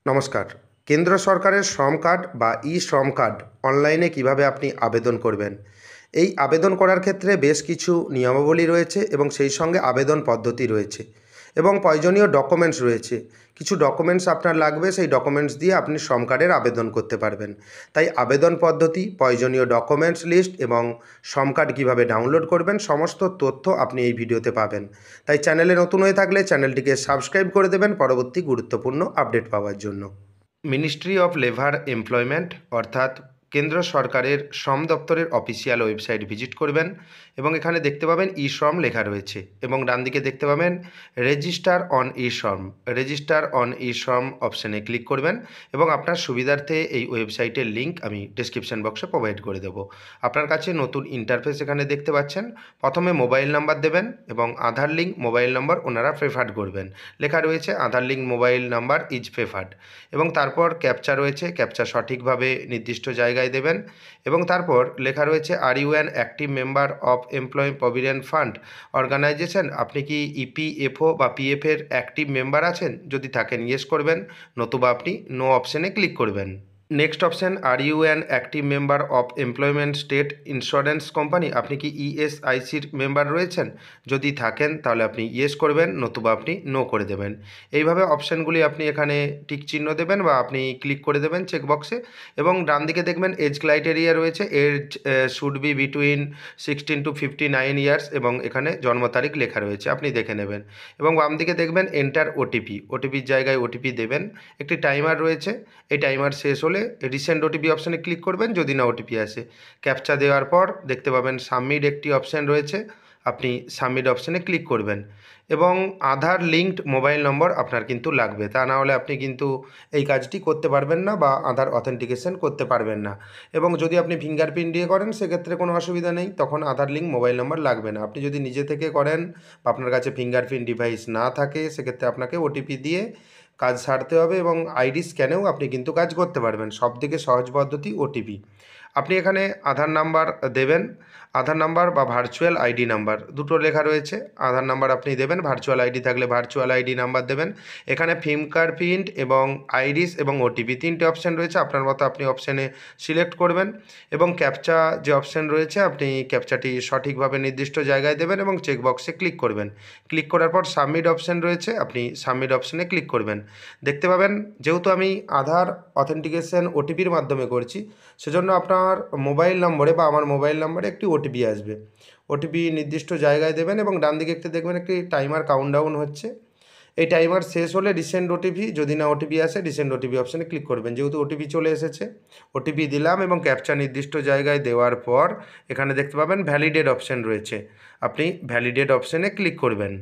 নমস্কার। কেন্দ্র সরকারের শ্রম কার্ড বা ই-শ্রম কার্ড অনলাইনে কিভাবে আপনি আবেদন করবেন? এই আবেদন করার ক্ষেত্রে বেশ কিছু নিয়মাবলী রয়েছে এবং সেই সঙ্গে আবেদন পদ্ধতি রয়েছে এবং প্রয়োজনীয় ডকুমেন্টস রয়েছে। কিছু ডকুমেন্টস আপনার লাগবে, সেই ডকুমেন্টস দিয়ে আপনি শ্রম কার্ডের আবেদন করতে পারবেন। তাই আবেদন পদ্ধতি, প্রয়োজনীয় ডকুমেন্টস লিস্ট এবং শ্রম কার্ড কীভাবে ডাউনলোড করবেন সমস্ত তথ্য আপনি এই ভিডিওতে পাবেন। তাই চ্যানেলে নতুন হয়ে থাকলে চ্যানেলটিকে সাবস্ক্রাইব করে দেবেন পরবর্তী গুরুত্বপূর্ণ আপডেট পাওয়ার জন্য। মিনিস্ট্রি অফ লেবার এমপ্লয়মেন্ট অর্থাৎ কেন্দ্র সরকারের শ্রম দপ্তরের অফিসিয়াল ওয়েবসাইট ভিজিট করবেন এবং এখানে দেখতে পাবেন ই শ্রম লেখা রয়েছে এবং ডান দিকে দেখতে পাবেন রেজিস্টার অন ই শ্রম। রেজিস্টার অন ই শ্রম অপশানে ক্লিক করবেন এবং আপনার সুবিধার্থে এই ওয়েবসাইটের লিঙ্ক আমি ডিসক্রিপশন বক্সে প্রোভাইড করে দেবো। আপনার কাছে নতুন ইন্টারফেস এখানে দেখতে পাচ্ছেন। প্রথমে মোবাইল নাম্বার দেবেন এবং আধার লিঙ্ক মোবাইল নাম্বার ওনারা প্রেফার্ড করবেন। লেখা রয়েছে Aadhaar link mobile number is preferred এবং তারপর ক্যাপচা রয়েছে, ক্যাপচা সঠিকভাবে নির্দিষ্ট জায়গায় দেবেন এবং তারপর লেখা রয়েছে are you an active member of employee provident fund organisation. আপনি কি ইপিএফও বা পিএফের অ্যাক্টিভ মেম্বার আছেন? যদি থাকেন ইয়েস করবেন, নতুবা আপনি নো অপশানে ক্লিক করবেন। Next option are you an active member of employment state insurance company. আপনি কি ইএসআইসির মেম্বার রয়েছেন? যদি থাকেন তাহলে আপনি ইয়েস করবেন, নতুবা আপনি নো করে দেবেন। এইভাবে অপশানগুলি আপনি এখানে টিক চিহ্ন দেবেন বা আপনি ক্লিক করে দেবেন চেকবক্সে এবং ডান দিকে দেখবেন এজ ক্রাইটেরিয়া রয়েছে। Age should be between 16 to 59 years এবং এখানে জন্ম তারিখ লেখা রয়েছে, আপনি দেখে নেবেন। এবং বাম দিকে দেখবেন এন্টার ওটিপি, ওটিপির জায়গায় ওটিপি দেবেন। একটি টাইমার রয়েছে, এই টাইমার শেষ হলে রিসেন্ট ওটিপি অপশানে ক্লিক করবেন যদি না ওটিপি আসে। ক্যাপচা দেওয়ার পর দেখতে পাবেন সাবমিট একটি অপশান রয়েছে, আপনি সাবমিট অপশানে ক্লিক করবেন এবং আধার লিঙ্কড মোবাইল নম্বর আপনার কিন্তু লাগবে, তা না হলে আপনি কিন্তু এই কাজটি করতে পারবেন না বা আধার অথেন্টিকেশন করতে পারবেন না। এবং যদি আপনি ফিঙ্গারপ্রিন্ট দিয়ে করেন সেক্ষেত্রে কোনো অসুবিধা নেই, তখন আধার লিঙ্ক মোবাইল নম্বর লাগবে না। আপনি যদি নিজে থেকে করেন বা আপনার কাছে ফিঙ্গারপ্রিন্ট ডিভাইস না থাকে সেক্ষেত্রে আপনাকে ওটিপি দিয়ে কাজ সারতে হবে এবং আইডি স্ক্যানেও আপনি কিন্তু কাজ করতে পারবেন। সবথেকে সহজ পদ্ধতি ওটিপি। আপনি এখানে আধার নাম্বার দেবেন, আধার নাম্বার বা ভার্চুয়াল আইডি নাম্বার দুটো লেখা রয়েছে। আধার নাম্বার আপনি দেবেন, ভার্চুয়াল আইডি থাকলে ভার্চুয়াল আইডি নাম্বার দেবেন। এখানে ফিঙ্গারপ্রিন্ট এবং আইরিস এবং ওটিপি তিনটে অপশান রয়েছে, আপনার মতো আপনি অপশানে সিলেক্ট করবেন এবং ক্যাপচা যে অপশান রয়েছে আপনি ক্যাপচাটি সঠিকভাবে নির্দিষ্ট জায়গায় দেবেন এবং চেকবক্সে ক্লিক করবেন। ক্লিক করার পর সাবমিট অপশান রয়েছে, আপনি সাবমিট অপশানে ক্লিক করবেন। দেখতে পাবেন যেহেতু আমি আধার অথেন্টিকেশন ওটিপির মাধ্যমে করছি সেজন্য আপনার মোবাইল নম্বরে বা আমার মোবাইল নম্বরে একটি ওটিপি আসবে। ওটিপি নির্দিষ্ট জায়গায় দেবেন এবং ডান দিকে একটি দেখবেন একটি টাইমার কাউন্টডাউন হচ্ছে। এই টাইমার শেষ হলে রিসেন্ট ওটিপি, যদি না ওটিপি আসে রিসেন্ট ওটিপি অপশানে ক্লিক করবেন। যেহেতু ওটিপি চলে এসেছে, ওটিপি দিলাম এবং ক্যাপচা নির্দিষ্ট জায়গায় দেওয়ার পর এখানে দেখতে পাবেন ভ্যালিডেট অপশান রয়েছে, আপনি ভ্যালিডেট অপশানে ক্লিক করবেন।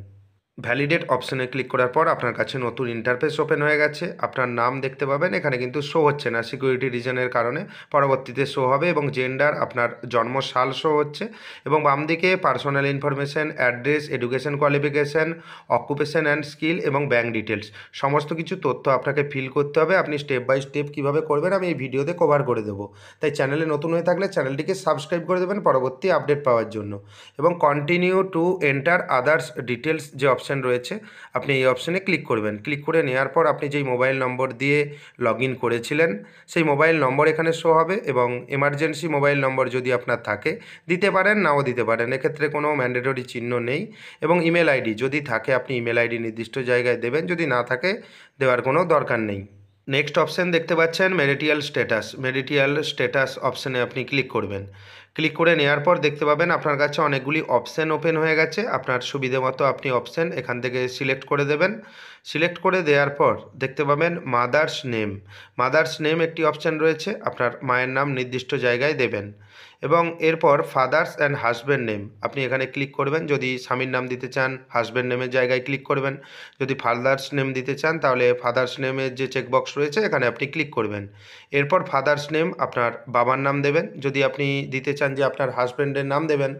ভ্যালিডেট অপশানে ক্লিক করার পর আপনার কাছে নতুন ইন্টারফেস ওপেন হয়ে গেছে। আপনার নাম দেখতে পাবেন, এখানে কিন্তু শো হচ্ছে না সিকিউরিটি রিজনের কারণে, পরবর্তীতে শো হবে এবং জেন্ডার আপনার জন্মসাল শো হচ্ছে এবং বাম দিকে personal information, address, education qualification, occupation and skill এবং ব্যাঙ্ক ডিটেলস সমস্ত কিছু তথ্য আপনাকে ফিল করতে হবে। আপনি স্টেপ বাই স্টেপ কীভাবে করবেন আমি এই ভিডিওতে কভার করে দেবো। তাই চ্যানেলে নতুন হয়ে থাকলে চ্যানেলটিকে সাবস্ক্রাইব করে দেবেন পরবর্তী আপডেট পাওয়ার জন্য এবং continue to enter others details যে অপশান রয়েছে আপনি এই অপশানে ক্লিক করবেন। ক্লিক করে নেওয়ার পর আপনি যেই মোবাইল নম্বর দিয়ে লগ ইন করেছিলেন সেই মোবাইল নম্বর এখানে শো হবে এবং এমার্জেন্সি মোবাইল নম্বর যদি আপনার থাকে দিতে পারেন, নাও দিতে পারেন, এক্ষেত্রে কোনো ম্যান্ডেটরি চিহ্ন নেই। এবং ইমেল আইডি যদি থাকে আপনি ইমেল আইডি নির্দিষ্ট জায়গায় দেবেন, যদি না থাকে দেওয়ার কোনো দরকার নেই। নেক্সট অপশান দেখতে পাচ্ছেন ম্যারিটাল স্ট্যাটাস। ম্যারিটাল স্ট্যাটাস অপশানে আপনি ক্লিক করবেন। ক্লিক করে নেওয়ার পর দেখতে পাবেন আপনার কাছে অনেকগুলি অপশান ওপেন হয়ে গেছে। আপনার সুবিধে মতো আপনি অপশান এখান থেকে সিলেক্ট করে দেবেন। সিলেক্ট করে দেওয়ার পর দেখতে পাবেন মাদার্স নেম। মাদার্স নেম একটি অপশান রয়েছে, আপনার মায়ের নাম নির্দিষ্ট জায়গায় দেবেন এবং এরপর ফাদার্স অ্যান্ড হাজব্যান্ড নেম আপনি এখানে ক্লিক করবেন। যদি স্বামীর নাম দিতে চান হাজব্যান্ড নেমের জায়গায় ক্লিক করবেন, যদি ফাদার্স নেম দিতে চান তাহলে ফাদার্স নেমের যে চেকবক্স রয়েছে এখানে আপনি ক্লিক করবেন। এরপর ফাদার্স নেম আপনার বাবার নাম দেবেন, যদি আপনি দিতে চান যে আপনার হাজব্যান্ডের নাম দেবেন,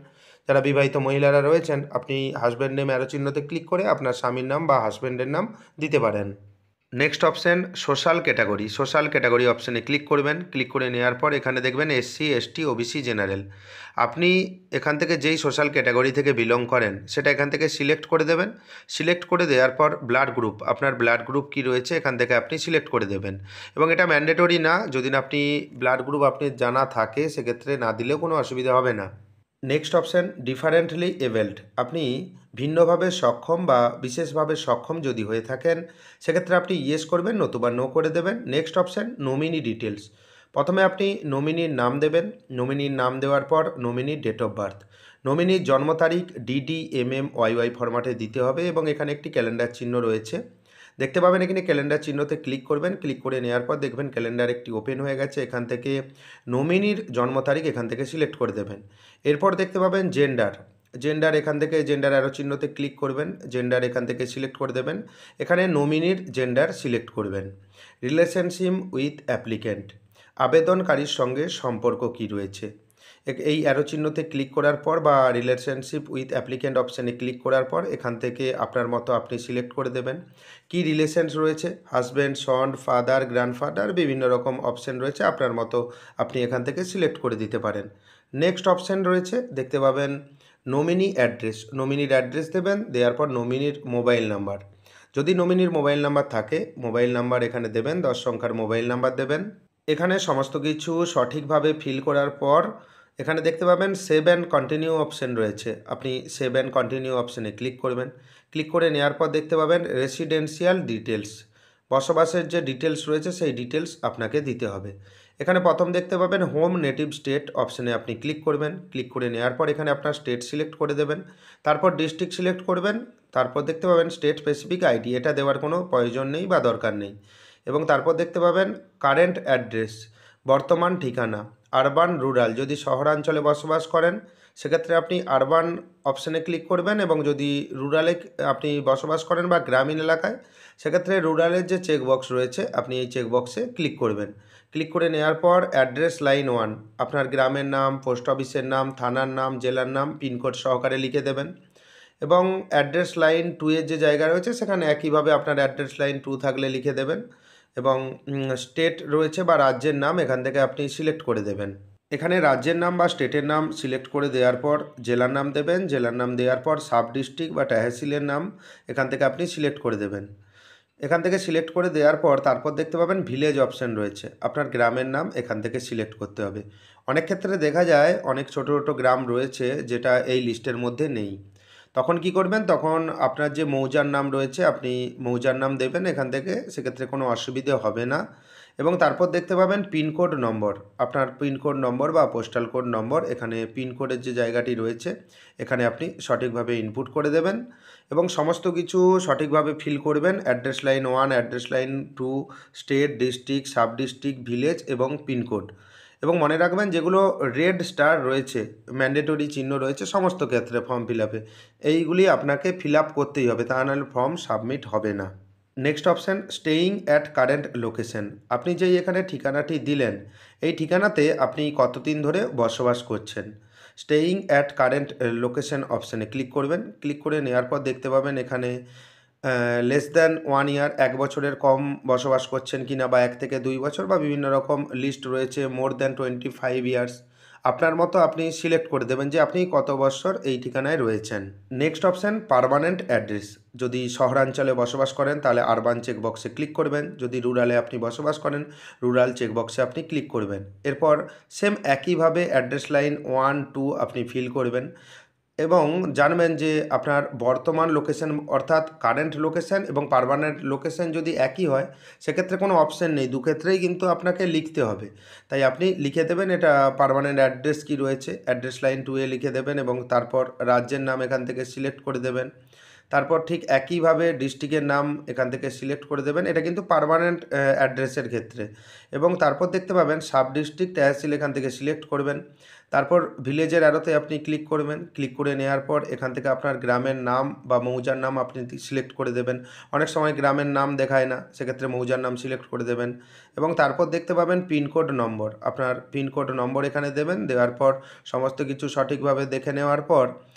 যারা বিবাহিত মহিলারা রয়েছেন আপনি হাজব্যান্ড নেম অ্যারো চিহ্নতে ক্লিক করে আপনার স্বামীর নাম বা হাজব্যান্ডের নাম দিতে পারেন। Next option social category. Social category অপশানে ক্লিক করবেন। ক্লিক করে নেওয়ার পর এখানে দেখবেন এসসি, এসটি, ওবিসি, জেনারেল। আপনি এখান থেকে যেই সোশ্যাল ক্যাটাগরি থেকে বিলং করেন সেটা এখান থেকে সিলেক্ট করে দেবেন। সিলেক্ট করে দেওয়ার পর ব্লাড গ্রুপ, আপনার ব্লাড গ্রুপ কী রয়েছে এখান থেকে আপনি সিলেক্ট করে দেবেন। এবং এটা ম্যান্ডেটরি না, যদি না আপনি ব্লাড গ্রুপ আপনি জানা থাকে সেক্ষেত্রে না দিলেও কোনো অসুবিধা হবে না। Next option differently abled. আপনি ভিন্নভাবে সক্ষম বা বিশেষভাবে সক্ষম যদি হয়ে থাকেন সেক্ষেত্রে আপনি ইয়েস করবেন, নতুবা নো করে দেবেন। Next option nominee details. প্রথমে আপনি নমিনির নাম দেবেন। নমিনির নাম দেওয়ার পর নমিনির ডেট অফ বার্থ, নমিনির জন্ম তারিখ ডিডি ওয়াইওয়াই ফরম্যাটে দিতে হবে এবং এখানে একটি ক্যালেন্ডার চিহ্ন রয়েছে, দেখতে পাবেন এখানে ক্যালেন্ডার চিহ্নতে ক্লিক করবেন। ক্লিক করে নেওয়ার পর দেখবেন ক্যালেন্ডার একটি ওপেন হয়ে গেছে। এখান থেকে নমিনির জন্ম তারিখ এখান থেকে সিলেক্ট করে দেবেন। এরপর দেখতে পাবেন জেন্ডার। জেন্ডার এখান থেকে জেন্ডার অ্যারো চিহ্নতে ক্লিক করবেন, জেন্ডার এখান থেকে সিলেক্ট করে দেবেন। এখানে নমিনির জেন্ডার সিলেক্ট করবেন। রিলেশনশিপ উইথ অ্যাপ্লিক্যান্ট, আবেদনকারীর সঙ্গে সম্পর্ক কী রয়েছে, এই অ্যারো চিহ্নতে ক্লিক করার পর বা রিলেশনশিপ উইথ অ্যাপ্লিক্যান্ট অপশানে ক্লিক করার পর এখান থেকে আপনার মতো আপনি সিলেক্ট করে দেবেন। কি রিলেশনস রয়েছে, হাজব্যান্ড, সন, ফাদার, গ্র্যান্ডফাদার, বিভিন্ন রকম অপশান রয়েছে, আপনার মতো আপনি এখান থেকে সিলেক্ট করে দিতে পারেন। নেক্সট অপশান রয়েছে, দেখতে পাবেন নমিনি অ্যাড্রেস। নমিনির অ্যাড্রেস দেবেন, দেওয়ার পর নমিনির মোবাইল নাম্বার, যদি নমিনির মোবাইল নাম্বার থাকে মোবাইল নাম্বার এখানে দেবেন, 10 সংখ্যার মোবাইল নাম্বার দেবেন। এখানে সমস্ত কিছু সঠিকভাবে ফিল করার পর এখানে দেখতে পাবেন সেভ অ্যান্ড কন্টিনিউ অপশান রয়েছে, আপনি সেভ অ্যান্ড কন্টিনিউ অপশানে ক্লিক করবেন। ক্লিক করে নেওয়ার পর দেখতে পাবেন রেসিডেন্সিয়াল ডিটেলস, বসবাসের যে ডিটেলস রয়েছে সেই ডিটেলস আপনাকে দিতে হবে। এখানে প্রথম দেখতে পাবেন হোম নেটিভ স্টেট অপশানে আপনি ক্লিক করবেন। ক্লিক করে নেওয়ার পর এখানে আপনার স্টেট সিলেক্ট করে দেবেন, তারপর ডিস্ট্রিক্ট সিলেক্ট করবেন, তারপর দেখতে পাবেন স্টেট স্পেসিফিক আইডি, এটা দেওয়ার কোনো প্রয়োজন নেই বা দরকার নেই। এবং তারপর দেখতে পাবেন কারেন্ট অ্যাড্রেস, বর্তমান ঠিকানা, আরবান রুরাল, যদি শহরাঞ্চলে বসবাস করেন সেক্ষেত্রে আপনি আরবান অপশানে ক্লিক করবেন, এবং যদি রুরালে আপনি বসবাস করেন বা গ্রামীণ এলাকায় সেক্ষেত্রে রুরালের যে চেকবক্স রয়েছে আপনি এই চেকবক্সে ক্লিক করবেন। ক্লিক করে নেওয়ার পর অ্যাড্রেস লাইন 1, আপনার গ্রামের নাম, পোস্ট অফিসের নাম, থানার নাম, জেলার নাম, পিনকোড সহকারে লিখে দেবেন। এবং অ্যাড্রেস লাইন 2 এর যে জায়গা রয়েছে সেখানে একইভাবে আপনার অ্যাড্রেস লাইন 2 থাকলে লিখে দেবেন। এবং স্টেট রয়েছে বা রাজ্যের নাম এখান থেকে আপনি সিলেক্ট করে দেবেন। এখানে রাজ্যের নাম বা স্টেটের নাম সিলেক্ট করে দেওয়ার পর জেলার নাম দেবেন, জেলার নাম দেওয়ার পর সাব ডিস্ট্রিক্ট বা তহসিলের নাম এখান থেকে আপনি সিলেক্ট করে দেবেন। এখান থেকে সিলেক্ট করে দেওয়ার পর তারপর দেখতে পাবেন ভিলেজ অপশান রয়েছে, আপনার গ্রামের নাম এখান থেকে সিলেক্ট করতে হবে। অনেক ক্ষেত্রে দেখা যায় অনেক ছোটো ছোটো গ্রাম রয়েছে যেটা এই লিস্টের মধ্যে নেই, তখন কি করবেন, তখন আপনার যে মৌজার নাম রয়েছে আপনি মৌজার নাম দেবেন এখান থেকে, সেক্ষেত্রে কোনো অসুবিধে হবে না। এবং তারপর দেখতে পাবেন পিনকোড নম্বর, আপনার পিনকোড নম্বর বা পোস্টাল কোড নম্বর, এখানে পিনকোডের যে জায়গাটি রয়েছে এখানে আপনি সঠিকভাবে ইনপুট করে দেবেন এবং সমস্ত কিছু সঠিকভাবে ফিল করবেন। Address line 1, address line 2, state, district, sub district, village এবং পিনকোড। এবং মনে রাখবেন যেগুলো রেড স্টার রয়েছে, ম্যান্ডেটরি চিহ্ন রয়েছে সমস্ত ক্ষেত্রে ফর্ম ফিল আপে, এইগুলি আপনাকে ফিল আপ করতেই হবে, তা নাহলে ফর্ম সাবমিট হবে না। Next option staying at current location, আপনি যেই এখানে ঠিকানাটি দিলেন এই ঠিকানাতে আপনি কতদিন ধরে বসবাস করছেন। স্টেইং অ্যাট কারেন্ট লোকেশন অপশানে ক্লিক করবেন। ক্লিক করে নেওয়ার পর দেখতে পাবেন এখানে লেস দ্যান 1 ইয়ার, 1 বছরের কম বসবাস করছেন কিনা, বা 1 থেকে 2 বছর, বা বিভিন্ন রকম লিস্ট রয়েছে, মোর দ্যান 25 ইয়ার্স, আপনার মতো আপনি সিলেক্ট করে দেবেন যে আপনি কত বছর এই ঠিকানায় রয়েছেন। নেক্সট অপশান পার্মানেন্ট অ্যাড্রেস, যদি শহরাঞ্চলে বসবাস করেন তাহলে আরবান চেকবক্সে ক্লিক করবেন, যদি রুরালে আপনি বসবাস করেন রুরাল চেকবক্সে আপনি ক্লিক করবেন। এরপর সেম একইভাবে অ্যাড্রেস লাইন 1, 2 আপনি ফিল করবেন এবং জানবেন যে আপনার বর্তমান লোকেশন অর্থাৎ কারেন্ট লোকেশন এবং পার্মানেন্ট লোকেশন যদি একই হয় সেক্ষেত্রে কোনো অপশান নেই, দুক্ষেত্রেই কিন্তু আপনাকে লিখতে হবে। তাই আপনি লিখে দেবেন এটা পার্মানেন্ট অ্যাড্রেস কি রয়েছে, অ্যাড্রেস লাইন 2 এ লিখে দেবেন এবং তারপর রাজ্যের নাম এখান থেকে সিলেক্ট করে দেবেন। তারপর ঠিক একইভাবে ডিস্ট্রিক্টের নাম এখান থেকে সিলেক্ট করে দেবেন, এটা কিন্তু পার্মানেন্ট অ্যাড্রেসের ক্ষেত্রে। এবং তারপর দেখতে পাবেন সাব ডিস্ট্রিক্ট তহসিল এখান থেকে সিলেক্ট করবেন, তারপর ভিলেজের অ্যারোতে আপনি ক্লিক করবেন। ক্লিক করে নেওয়ার পর এখান থেকে আপনার গ্রামের নাম বা মৌজার নাম আপনি সিলেক্ট করে দেবেন, অনেক সময় গ্রামের নাম দেখায় না সেক্ষেত্রে মৌজার নাম সিলেক্ট করে দেবেন। এবং তারপর দেখতে পাবেন পিনকোড নম্বর, আপনার পিনকোড নম্বর এখানে দেবেন, দেওয়ার পর সমস্ত কিছু সঠিকভাবে দেখে নেওয়ার পর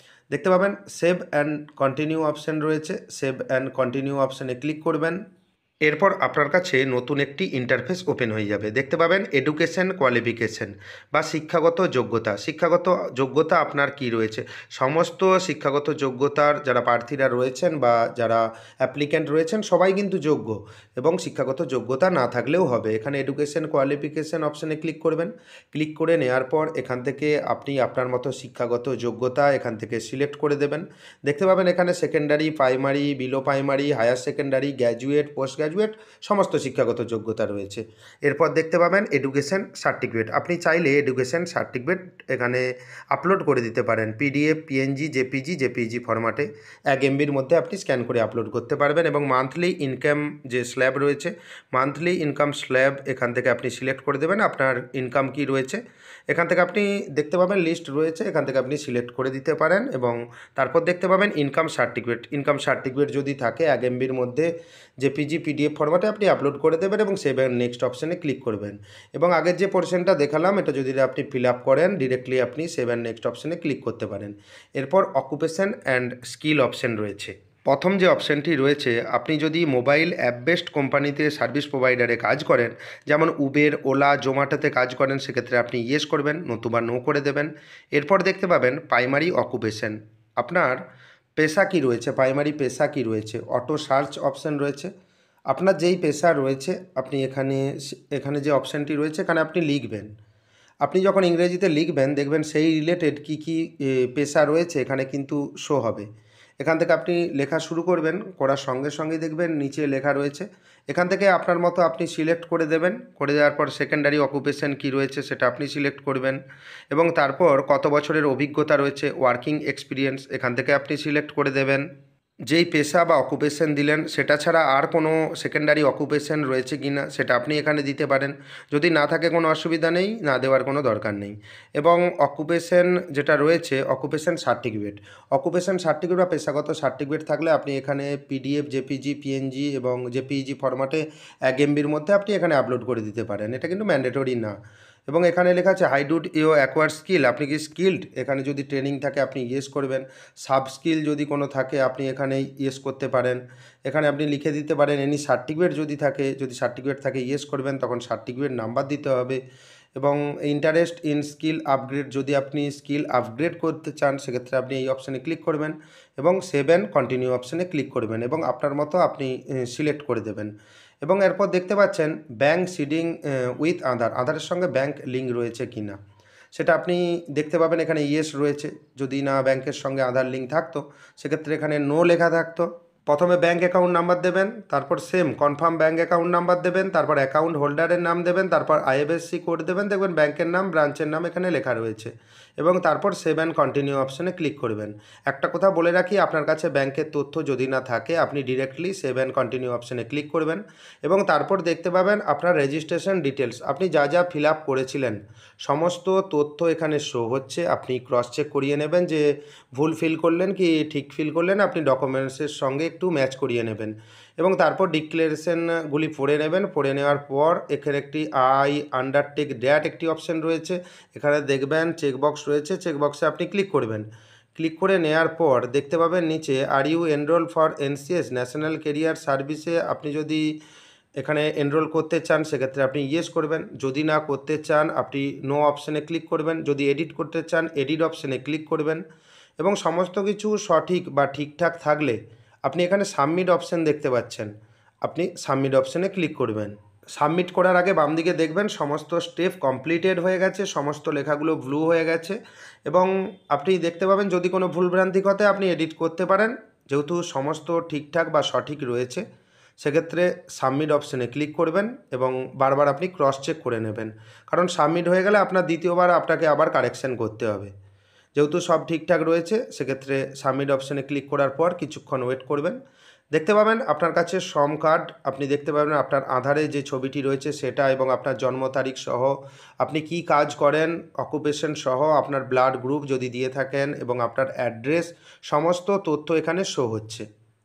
দেখতে পাবেন সেভ অ্যান্ড কন্টিনিউ অপশান রয়েছে, সেভ অ্যান্ড কন্টিনিউ অপশানে ক্লিক করবেন। এরপর আপনার কাছে নতুন একটি ইন্টারফেস ওপেন হয়ে যাবে। দেখতে পাবেন এডুকেশন কোয়ালিফিকেশন বা শিক্ষাগত যোগ্যতা। শিক্ষাগত যোগ্যতা আপনার কি রয়েছে, সমস্ত শিক্ষাগত যোগ্যতার যারা প্রার্থীরা রয়েছেন বা যারা অ্যাপ্লিক্যান্ট রয়েছেন সবাই কিন্তু যোগ্য, এবং শিক্ষাগত যোগ্যতা না থাকলেও হবে। এখানে এডুকেশন কোয়ালিফিকেশন অপশানে ক্লিক করবেন। ক্লিক করে নেওয়ার পর এখান থেকে আপনি আপনার মতো শিক্ষাগত যোগ্যতা এখান থেকে সিলেক্ট করে দেবেন। দেখতে পাবেন এখানে secondary, primary, below primary, higher secondary, graduate, post graduate সমস্ত শিক্ষাগত যোগ্যতা রয়েছে। এরপর দেখতে পাবেন এডুকেশন সার্টিফিকেট। আপনি চাইলে এডুকেশন সার্টিফিকেট এখানে আপলোড করে দিতে পারেন পিডিএফ, পিএনজি, জেপিজি ফরম্যাটে। 1 এমবির মধ্যে আপনি স্ক্যান করে আপলোড করতে পারবেন। এবং মান্থলি ইনকাম যে স্ল্যাব রয়েছে, মান্থলি ইনকাম স্ল্যাব এখান থেকে আপনি সিলেক্ট করে দেবেন আপনার ইনকাম কি রয়েছে। এখান থেকে আপনি দেখতে পাবেন লিস্ট রয়েছে, এখান থেকে আপনি সিলেক্ট করে দিতে পারেন। এবং তারপর দেখতে পাবেন ইনকাম সার্টিফিকেট। ইনকাম সার্টিফিকেট যদি থাকে 1 এমবির মধ্যে জেপিজি, পিডিএফ ফরম্যাটে আপনি আপলোড করে দেবেন এবং সেভ অ্যান্ড নেক্সট অপশানে ক্লিক করবেন। এবং আগের যে পোর্শনটা দেখালাম এটা যদি আপনি ফিল আপ করেন ডিরেক্টলি আপনি সেভ অ্যান্ড নেক্সট অপশানে ক্লিক করতে পারেন। এরপর অকুপেশন অ্যান্ড স্কিল অপশান রয়েছে। প্রথম যে অপশানটি রয়েছে, আপনি যদি মোবাইল অ্যাপ বেসড কোম্পানিতে সার্ভিস প্রোভাইডারে কাজ করেন, যেমন উবের, ওলা, জোম্যাটোতে কাজ করেন, সেক্ষেত্রে আপনি ইয়েস করবেন, নতুবা নো করে দেবেন। এরপর দেখতে পাবেন প্রাইমারি অকুপেশন। আপনার পেশা কি রয়েছে, প্রাইমারি পেশা কি রয়েছে, অটো সার্চ অপশান রয়েছে। আপনার যেই পেশা রয়েছে আপনি এখানে যে অপশানটি রয়েছে এখানে আপনি লিখবেন। আপনি যখন ইংরেজিতে লিখবেন দেখবেন সেই রিলেটেড কী কী পেশা রয়েছে এখানে কিন্তু শো হবে। এখান থেকে আপনি লেখা শুরু করবেন, করার সঙ্গে সঙ্গেই দেখবেন নিচে লেখা রয়েছে। এখান থেকে আপনার মতো আপনি সিলেক্ট করে দেবেন। করে দেওয়ার পর সেকেন্ডারি অকুপেশন কী রয়েছে সেটা আপনি সিলেক্ট করবেন। এবং তারপর কত বছরের অভিজ্ঞতা রয়েছে, ওয়ার্কিং এক্সপিরিয়েন্স, এখান থেকে আপনি সিলেক্ট করে দেবেন। যেই পেশা বা অকুপেশন দিলেন সেটা ছাড়া আর কোনো সেকেন্ডারি অকুপেশন রয়েছে কি না সেটা আপনি এখানে দিতে পারেন। যদি না থাকে কোনো অসুবিধা নেই, না দেওয়ার কোনো দরকার নেই। এবং অকুপেশন যেটা রয়েছে অকুপেশন সার্টিফিকেট, অকুপেশন সার্টিফিকেট বা পেশাগত সার্টিফিকেট থাকলে আপনি এখানে পিডিএফ, জেপিজি, পিএনজি এবং জেপিইজি ফরম্যাটে 1 এমবির মধ্যে আপনি এখানে আপলোড করে দিতে পারেন। এটা কিন্তু ম্যান্ডেটরি না। এবং এখানে লেখা আছে how do you acquire skill, আপনি কি স্কিল্ড, এখানে যদি ট্রেনিং থাকে আপনি ইয়েস করবেন। সাব স্কিল যদি কোনো থাকে আপনি এখানে ইয়েস করতে পারেন। এখানে আপনি লিখে দিতে পারেন এনি সার্টিফিকেট যদি থাকে, যদি সার্টিফিকেট থাকে ইয়েস করবেন, তখন সার্টিফিকেট নাম্বার দিতে হবে। এবং ইন্টারেস্ট ইন স্কিল আপগ্রেড, যদি আপনি স্কিল আপগ্রেড করতে চান সেক্ষেত্রে আপনি এই অপশানে ক্লিক করবেন এবং সেভ অ্যান্ড কন্টিনিউ অপশানে ক্লিক করবেন এবং আপনার মতো আপনি সিলেক্ট করে দেবেন। এবং এরপর দেখতে পাচ্ছেন ব্যাঙ্ক সিডিং উইথ আধারের সঙ্গে ব্যাঙ্ক লিঙ্ক রয়েছে কি না সেটা আপনি দেখতে পাবেন। এখানে ইয়েস রয়েছে। যদি না ব্যাংকের সঙ্গে আধার লিঙ্ক থাকতো সেক্ষেত্রে এখানে নো লেখা থাকতো। প্রথমে ব্যাঙ্ক অ্যাকাউন্ট নাম্বার দেবেন, তারপর same confirm bank account number দেবেন, তারপর অ্যাকাউন্ট হোল্ডারের নাম দেবেন, তারপর আইএফএসসি কোড দেবেন। দেখবেন ব্যাংকের নাম, ব্রাঞ্চের নাম এখানে লেখা রয়েছে এবং তারপর সেভ অ্যান্ড কন্টিনিউ অপশানে ক্লিক করবেন। একটা কথা বলে রাখি, আপনার কাছে ব্যাংকের তথ্য যদি না থাকে আপনি ডিরেক্টলি সেভ অ্যান্ড কন্টিনিউ অপশানে ক্লিক করবেন এবং তারপর দেখতে পাবেন আপনার রেজিস্ট্রেশন ডিটেলস, আপনি যা যা ফিল আপ করেছিলেন সমস্ত তথ্য এখানে শো হচ্ছে। আপনি ক্রস চেক করিয়ে নেবেন যে ভুল ফিল করলেন কি ঠিক ফিল করলেন, আপনি ডকুমেন্টসের সঙ্গে একটু ম্যাচ করিয়ে নেবেন এবং তারপর ডিক্লারেশনগুলি পড়ে নেবেন। পড়ে নেওয়ার পর এখানে একটি আই আন্ডারটেক দ্যাট একটি অপশান রয়েছে, এখানে দেখবেন চেকবক্স রয়েছে, চেকবক্সে আপনি ক্লিক করবেন। ক্লিক করে নেওয়ার পর দেখতে পাবেন নিচে are you enrol for NCS national career সার্ভিসে, আপনি যদি এখানে এনরোল করতে চান সেক্ষেত্রে আপনি ইয়েস করবেন। যদি না করতে চান আপনি নো অপশানে ক্লিক করবেন। যদি এডিট করতে চান এডিট অপশানে ক্লিক করবেন এবং সমস্ত কিছু সঠিক বা ঠিকঠাক থাকলে আপনি এখানে সাবমিট অপশান দেখতে পাচ্ছেন, আপনি সাবমিট অপশানে ক্লিক করবেন। সাবমিট করার আগে বাম দিকে দেখবেন সমস্ত স্টেপ কমপ্লিটেড হয়ে গেছে, সমস্ত লেখাগুলো ব্লু হয়ে গেছে এবং আপনি দেখতে পাবেন যদি কোনো ভুলভ্রান্তি ঘটে আপনি এডিট করতে পারেন। যেহেতু সমস্ত ঠিকঠাক বা সঠিক রয়েছে সেক্ষেত্রে সাবমিট অপশানে ক্লিক করবেন এবং বারবার আপনি ক্রস চেক করে নেবেন, কারণ সাবমিট হয়ে গেলে আপনার দ্বিতীয়বার আপনাকে আবার কারেকশান করতে হবে। যেহেতু সব ঠিকঠাক রয়েছে সেক্ষেত্রে সাবমিট অপশানে ক্লিক করার পর কিছুক্ষণ ওয়েট করবেন। দেখতে পাবেন আপনার কাছে শ্রম কার্ড, আপনি দেখতে পাবেন আপনার আধারে যে ছবিটি রয়েছে সেটা এবং আপনার জন্ম তারিখ সহ, আপনি কি কাজ করেন, অকুপেশন সহ, আপনার ব্লাড গ্রুপ যদি দিয়ে থাকেন এবং আপনার অ্যাড্রেস, সমস্ত তথ্য এখানে শো হচ্ছে।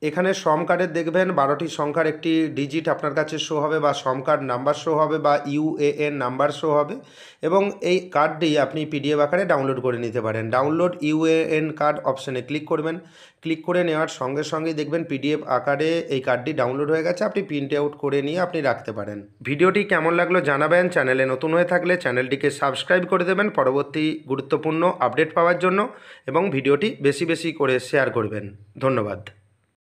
এখানে শ্রম কার্ডের দেখবেন 12টি সংখ্যার একটি ডিজিট আপনার কাছে শো হবে বা শ্রম কার্ড নাম্বার শো হবে বা ইউএএন নাম্বার শো হবে এবং এই কার্ডটি আপনি পিডিএফ আকারে ডাউনলোড করে নিতে পারেন। ডাউনলোড ইউএএন কার্ড অপশানে ক্লিক করবেন। ক্লিক করে নেওয়ার সঙ্গে সঙ্গেই দেখবেন পিডিএফ আকারে এই কার্ডটি ডাউনলোড হয়ে গেছে। আপনি প্রিন্ট আউট করে নিয়ে আপনি রাখতে পারেন। ভিডিওটি কেমন লাগলো জানাবেন। চ্যানেলে নতুন হয়ে থাকলে চ্যানেলটিকে সাবস্ক্রাইব করে দেবেন পরবর্তী গুরুত্বপূর্ণ আপডেট পাওয়ার জন্য এবং ভিডিওটি বেশি বেশি করে শেয়ার করবেন। ধন্যবাদ।